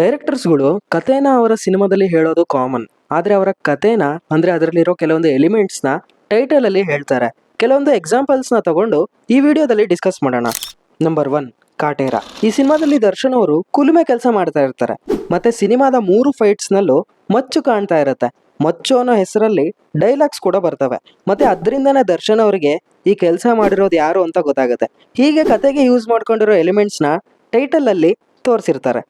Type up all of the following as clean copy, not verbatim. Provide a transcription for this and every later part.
ಡೈರೆಕ್ಟರ್ಸ್ಗಳು ಕಥೆನ ಅವರ ಸಿನಿಮಾದಲ್ಲಿ ಹೇಳೋದು ಕಾಮನ್. ಆದ್ರೆ ಅವರ ಕಥೆನ ಅಂದ್ರೆ ಅದರಲ್ಲಿರೋ ಕೆಲವೊಂದು ಎಲಿಮೆಂಟ್ಸ್ನ ಟೈಟಲ್ ಅಲ್ಲಿ ಹೇಳ್ತಾರೆ. ಕೆಲವೊಂದು ಎಕ್ಸಾಂಪಲ್ಸ್ನ ತಗೊಂಡು ಈ ವಿಡಿಯೋದಲ್ಲಿ ಡಿಸ್ಕಸ್ ಮಾಡೋಣ. ನಂಬರ್ 1, ಕಾಟೇರ. ಈ ಸಿನಿಮಾದಲ್ಲಿ ದರ್ಶನ್ ಅವರು ಕುಲುಮೆ ಕೆಲಸ ಮಾಡ್ತಾ ಇರ್ತಾರೆ. ಮತ್ತೆ ಸಿನಿಮಾದ 3 ಫೈಟ್ಸ್ನಲ್ಲೂ ಮಚ್ಚು ಕಾಣ್ತಾ ಇರುತ್ತೆ. ಮಚ್ಚು ಅನ್ನೋ ಹೆಸರಲ್ಲಿ ಡೈಲಾಗ್ಸ್ ಕೂಡ ಬರ್ತವೆ. ಮತ್ತೆ ಅದರಿಂದನೇ ದರ್ಶನ್ ಅವರಿಗೆ ಈ ಕೆಲಸ ಮಾಡಿರೋದು ಯಾರು ಅಂತ ಗೊತ್ತಾಗುತ್ತೆ. ಹೀಗೆ ಕತೆಗೆ ಯೂಸ್ ಮಾಡ್ಕೊಂಡಿರೋ ಎಲಿಮೆಂಟ್ಸ್ನ ಟೈಟಲ್ ಅಲ್ಲಿ ತೋರಿಸಿರ್ತಾರೆ.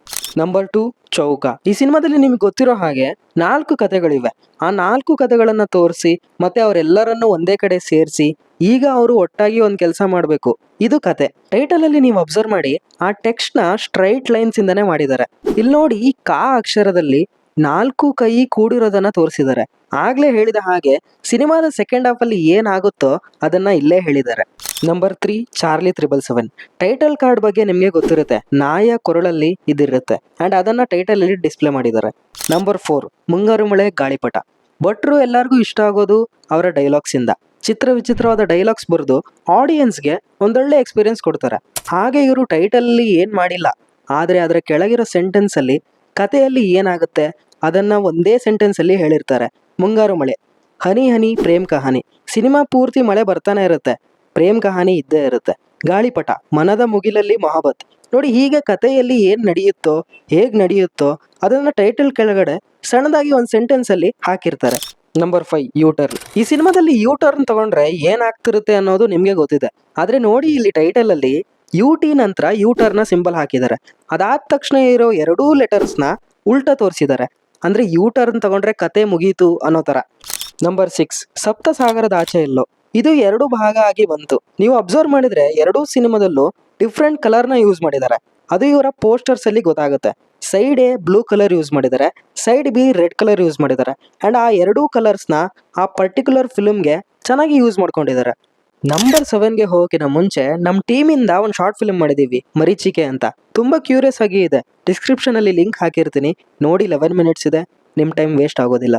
ನಂಬರ್ 2, ಚೌಕ. ಈ ಸಿನಿಮಾದಲ್ಲಿ ನಿಮ್ಗೆ ಗೊತ್ತಿರೋ ಹಾಗೆ 4 ಕಥೆಗಳಿವೆ. ಆ 4 ಕಥೆಗಳನ್ನ ತೋರಿಸಿ ಮತ್ತೆ ಅವರೆಲ್ಲರನ್ನು ಒಂದೇ ಕಡೆ ಸೇರಿಸಿ ಈಗ ಅವರು ಒಟ್ಟಾಗಿ ಒಂದು ಕೆಲಸ ಮಾಡಬೇಕು, ಇದು ಕತೆ. ಟೈಟಲ್ ಅಲ್ಲಿ ನೀವು ಅಬ್ಸರ್ವ್ ಮಾಡಿ, ಆ ಟೆಕ್ಸ್ಟ್ ನ ಸ್ಟ್ರೈಟ್ ಲೈನ್ಸ್ ಇಂದಾನೆ ಮಾಡಿದ್ದಾರೆ. ಇಲ್ಲಿ ನೋಡಿ, ಈ ಕಾ ಅಕ್ಷರದಲ್ಲಿ 4 ಕೈ ಕೂಡಿರೋದನ್ನ ತೋರಿಸಿದ್ದಾರೆ. ಆಗ್ಲೇ ಹೇಳಿದ ಹಾಗೆ ಸಿನಿಮಾದ ಸೆಕೆಂಡ್ ಹಾಫ್ ಅಲ್ಲಿ ಏನಾಗುತ್ತೋ ಅದನ್ನ ಇಲ್ಲೇ ಹೇಳಿದ್ದಾರೆ. Number 3, Charlie 777. ಟೈಟಲ್ ಕಾರ್ಡ್ ಬಗ್ಗೆ ನಿಮಗೆ ಗೊತ್ತಿರುತ್ತೆ, ನಾಯ ಕೊರಳಲ್ಲಿ ಇದಿರುತ್ತೆ ಅಂಡ್ ಅದನ್ನ ಟೈಟಲ್ ಅಲ್ಲಿ ಡಿಸ್ಪ್ಲೇ ಮಾಡಿದ್ದಾರೆ. ನಂಬರ್ 4, ಮುಂಗಾರು ಮಳೆ ಗಾಳಿಪಟ. ಭಟ್ರು ಎಲ್ಲರಿಗೂ ಇಷ್ಟ ಆಗೋದು ಅವರ ಡೈಲಾಗ್ಸ್ ಇಂದ. ಚಿತ್ರ ವಿಚಿತ್ರವಾದ ಡೈಲಾಗ್ಸ್ ಬರೆದು ಆಡಿಯನ್ಸ್ಗೆ ಒಂದೊಳ್ಳೆ ಎಕ್ಸ್ಪೀರಿಯನ್ಸ್ ಕೊಡ್ತಾರೆ. ಹಾಗೆ ಇವರು ಟೈಟಲ್ ಅಲ್ಲಿ ಏನ್ ಮಾಡಿಲ್ಲ, ಆದ್ರೆ ಅದರ ಕೆಳಗಿರೋ ಸೆಂಟೆನ್ಸ್ ಅಲ್ಲಿ ಕಥೆಯಲ್ಲಿ ಏನಾಗುತ್ತೆ ಅದನ್ನ ಒಂದೇ ಸೆಂಟೆನ್ಸ್ ಅಲ್ಲಿ ಹೇಳಿರ್ತಾರೆ. ಮುಂಗಾರು ಮಳೆ, ಹನಿ ಹನಿ ಪ್ರೇಮ್ ಕಹಾನಿ. ಸಿನಿಮಾ ಪೂರ್ತಿ ಮಳೆ ಬರ್ತಾನೆ ಇರುತ್ತೆ, ಪ್ರೇಮ್ ಕಹಾನಿ ಇದ್ದೇ ಇರುತ್ತೆ. ಗಾಳಿಪಟ, ಮನದ ಮುಗಿಲಲ್ಲಿ ಮೊಹಬತ್. ನೋಡಿ, ಹೀಗೆ ಕಥೆಯಲ್ಲಿ ಏನ್ ನಡೆಯುತ್ತೋ ಹೇಗ್ ನಡೆಯುತ್ತೋ ಅದನ್ನ ಟೈಟಲ್ ಕೆಳಗಡೆ ಸಣ್ಣದಾಗಿ ಒಂದು ಸೆಂಟೆನ್ಸ್ ಅಲ್ಲಿ ಹಾಕಿರ್ತಾರೆ. Number 5, U-turn. ಈ ಸಿನಿಮಾದಲ್ಲಿ ಯೂಟರ್ನ್ ತಗೊಂಡ್ರೆ ಏನಾಗ್ತಿರುತ್ತೆ ಅನ್ನೋದು ನಿಮ್ಗೆ ಗೊತ್ತಿದೆ. ಆದ್ರೆ ನೋಡಿ, ಇಲ್ಲಿ ಟೈಟಲ್ ಅಲ್ಲಿ ಟಿ ನಂತರ ಯೂಟರ್ನ ಸಿಂಬಲ್ ಹಾಕಿದ್ದಾರೆ. ಅದಾದ ತಕ್ಷಣ ಇರೋ 2 ಲೆಟರ್ಸ್ನ ಉಲ್ಟಾ ತೋರಿಸಿದ್ದಾರೆ. ಅಂದ್ರೆ ಯೂಟರ್ನ್ ತಗೊಂಡ್ರೆ ಕತೆ ಮುಗೀತು ಅನ್ನೋ ತರ. ನಂಬರ್ 6, ಸಪ್ತ ಸಾಗರದ ಆಚೆ ಎಲ್ಲೋ. ಇದು 2 ಭಾಗ ಆಗಿ ಬಂತು. ನೀವು ಅಬ್ಸರ್ವ್ ಮಾಡಿದ್ರೆ 2 ಸಿನಿಮಾದಲ್ಲೂ ಡಿಫ್ರೆಂಟ್ ಕಲರ್ನ ಯೂಸ್ ಮಾಡಿದ್ದಾರೆ. ಅದು ಇವರ ಪೋಸ್ಟರ್ಸ್ ಅಲ್ಲಿ ಗೊತ್ತಾಗುತ್ತೆ. Side A blue colour use ಮಾಡಿದ್ದಾರೆ, side B red colour use ಮಾಡಿದ್ದಾರೆ ಅಂಡ್ ಆ 2 ಕಲರ್ಸ್ನ ಆ ಪರ್ಟಿಕ್ಯುಲರ್ ಫಿಲ್ಮ್ಗೆ ಚೆನ್ನಾಗಿ ಯೂಸ್ ಮಾಡ್ಕೊಂಡಿದ್ದಾರೆ. ನಂಬರ್ 7ಗೆ ಹೋಗೋಕ್ಕಿಂತ ಮುಂಚೆ ನಮ್ಮ ಟೀಮಿಂದ ಒಂದು ಶಾರ್ಟ್ ಫಿಲ್ಮ್ ಮಾಡಿದೀವಿ, ಮರೀಚಿಕೆ ಅಂತ. ತುಂಬಾ ಕ್ಯೂರಿಯಸ್ ಆಗಿ ಇದೆ. ಡಿಸ್ಕ್ರಿಪ್ಷನ್ ಅಲ್ಲಿ ಲಿಂಕ್ ಹಾಕಿರ್ತೀನಿ, ನೋಡಿ. 11 ಮಿನಿಟ್ಸ್ ಇದೆ, ನಿಮ್ಮ ಟೈಮ್ ವೇಸ್ಟ್ ಆಗೋದಿಲ್ಲ.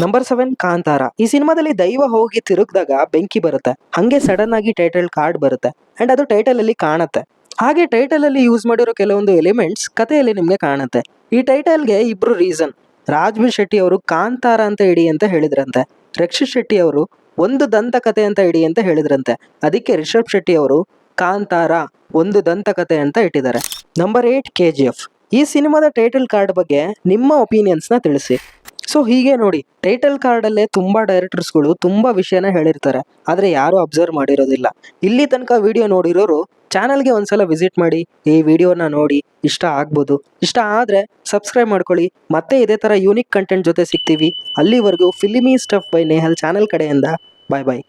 ನಂಬರ್ 7, ಕಾಂತಾರ. ಈ ಸಿನಿಮಾದಲ್ಲಿ ದೈವ ಹೋಗಿ ತಿರುಗಿದಾಗ ಬೆಂಕಿ ಬರುತ್ತೆ, ಹಂಗೆ ಸಡನ್ ಆಗಿ ಟೈಟಲ್ ಕಾರ್ಡ್ ಬರುತ್ತೆ ಅಂಡ್ ಅದು ಟೈಟಲ್ ಅಲ್ಲಿ ಕಾಣುತ್ತೆ. ಹಾಗೆ ಟೈಟಲ್ ಅಲ್ಲಿ ಯೂಸ್ ಮಾಡಿರೋ ಕೆಲವೊಂದು ಎಲಿಮೆಂಟ್ಸ್ ಕಥೆಯಲ್ಲಿ ನಿಮ್ಗೆ ಕಾಣುತ್ತೆ. ಈ ಟೈಟಲ್ಗೆ 2 ರೀಸನ್. ರಾಜ್ಬಿ ಶೆಟ್ಟಿ ಅವರು ಕಾಂತಾರ ಅಂತ ಇಡಿ ಅಂತ ಹೇಳಿದ್ರಂತೆ, ರಕ್ಷಿತ್ ಶೆಟ್ಟಿ ಅವರು ಒಂದು ದಂತಕಥೆ ಅಂತ ಇಡಿ ಅಂತ ಹೇಳಿದ್ರಂತೆ. ಅದಕ್ಕೆ ರಿಷಬ್ ಶೆಟ್ಟಿ ಅವರು ಕಾಂತಾರ ಒಂದು ದಂತಕಥೆ ಅಂತ ಇಟ್ಟಿದ್ದಾರೆ. Number 8, KGF. ಈ ಸಿನಿಮಾದ ಟೈಟಲ್ ಕಾರ್ಡ್ ಬಗ್ಗೆ ನಿಮ್ಮ ಒಪಿನಿಯನ್ಸ್ನ ತಿಳಿಸಿ. ಸೊ ಹೀಗೆ ನೋಡಿ, ಟೈಟಲ್ ಕಾರ್ಡಲ್ಲೇ ತುಂಬ ಡೈರೆಕ್ಟರ್ಸ್ಗಳು ತುಂಬ ವಿಷಯನ ಹೇಳಿರ್ತಾರೆ, ಆದರೆ ಯಾರೂ ಅಬ್ಸರ್ವ್ ಮಾಡಿರೋದಿಲ್ಲ. ಇಲ್ಲಿ ತನಕ ವಿಡಿಯೋ ನೋಡಿರೋರು ಚಾನಲ್ಗೆ ಒಂದ್ಸಲ ವಿಸಿಟ್ ಮಾಡಿ ಈ ವಿಡಿಯೋನ ನೋಡಿ. ಇಷ್ಟ ಆಗ್ಬೋದು. ಇಷ್ಟ ಆದರೆ ಸಬ್ಸ್ಕ್ರೈಬ್ ಮಾಡ್ಕೊಳ್ಳಿ. ಮತ್ತೆ ಇದೇ ಥರ ಯೂನಿಕ್ ಕಂಟೆಂಟ್ ಜೊತೆ ಸಿಗ್ತೀವಿ. ಅಲ್ಲಿವರೆಗೂ filmy stuff by Nehal channel ಕಡೆಯಿಂದ ಬಾಯ್ ಬಾಯ್.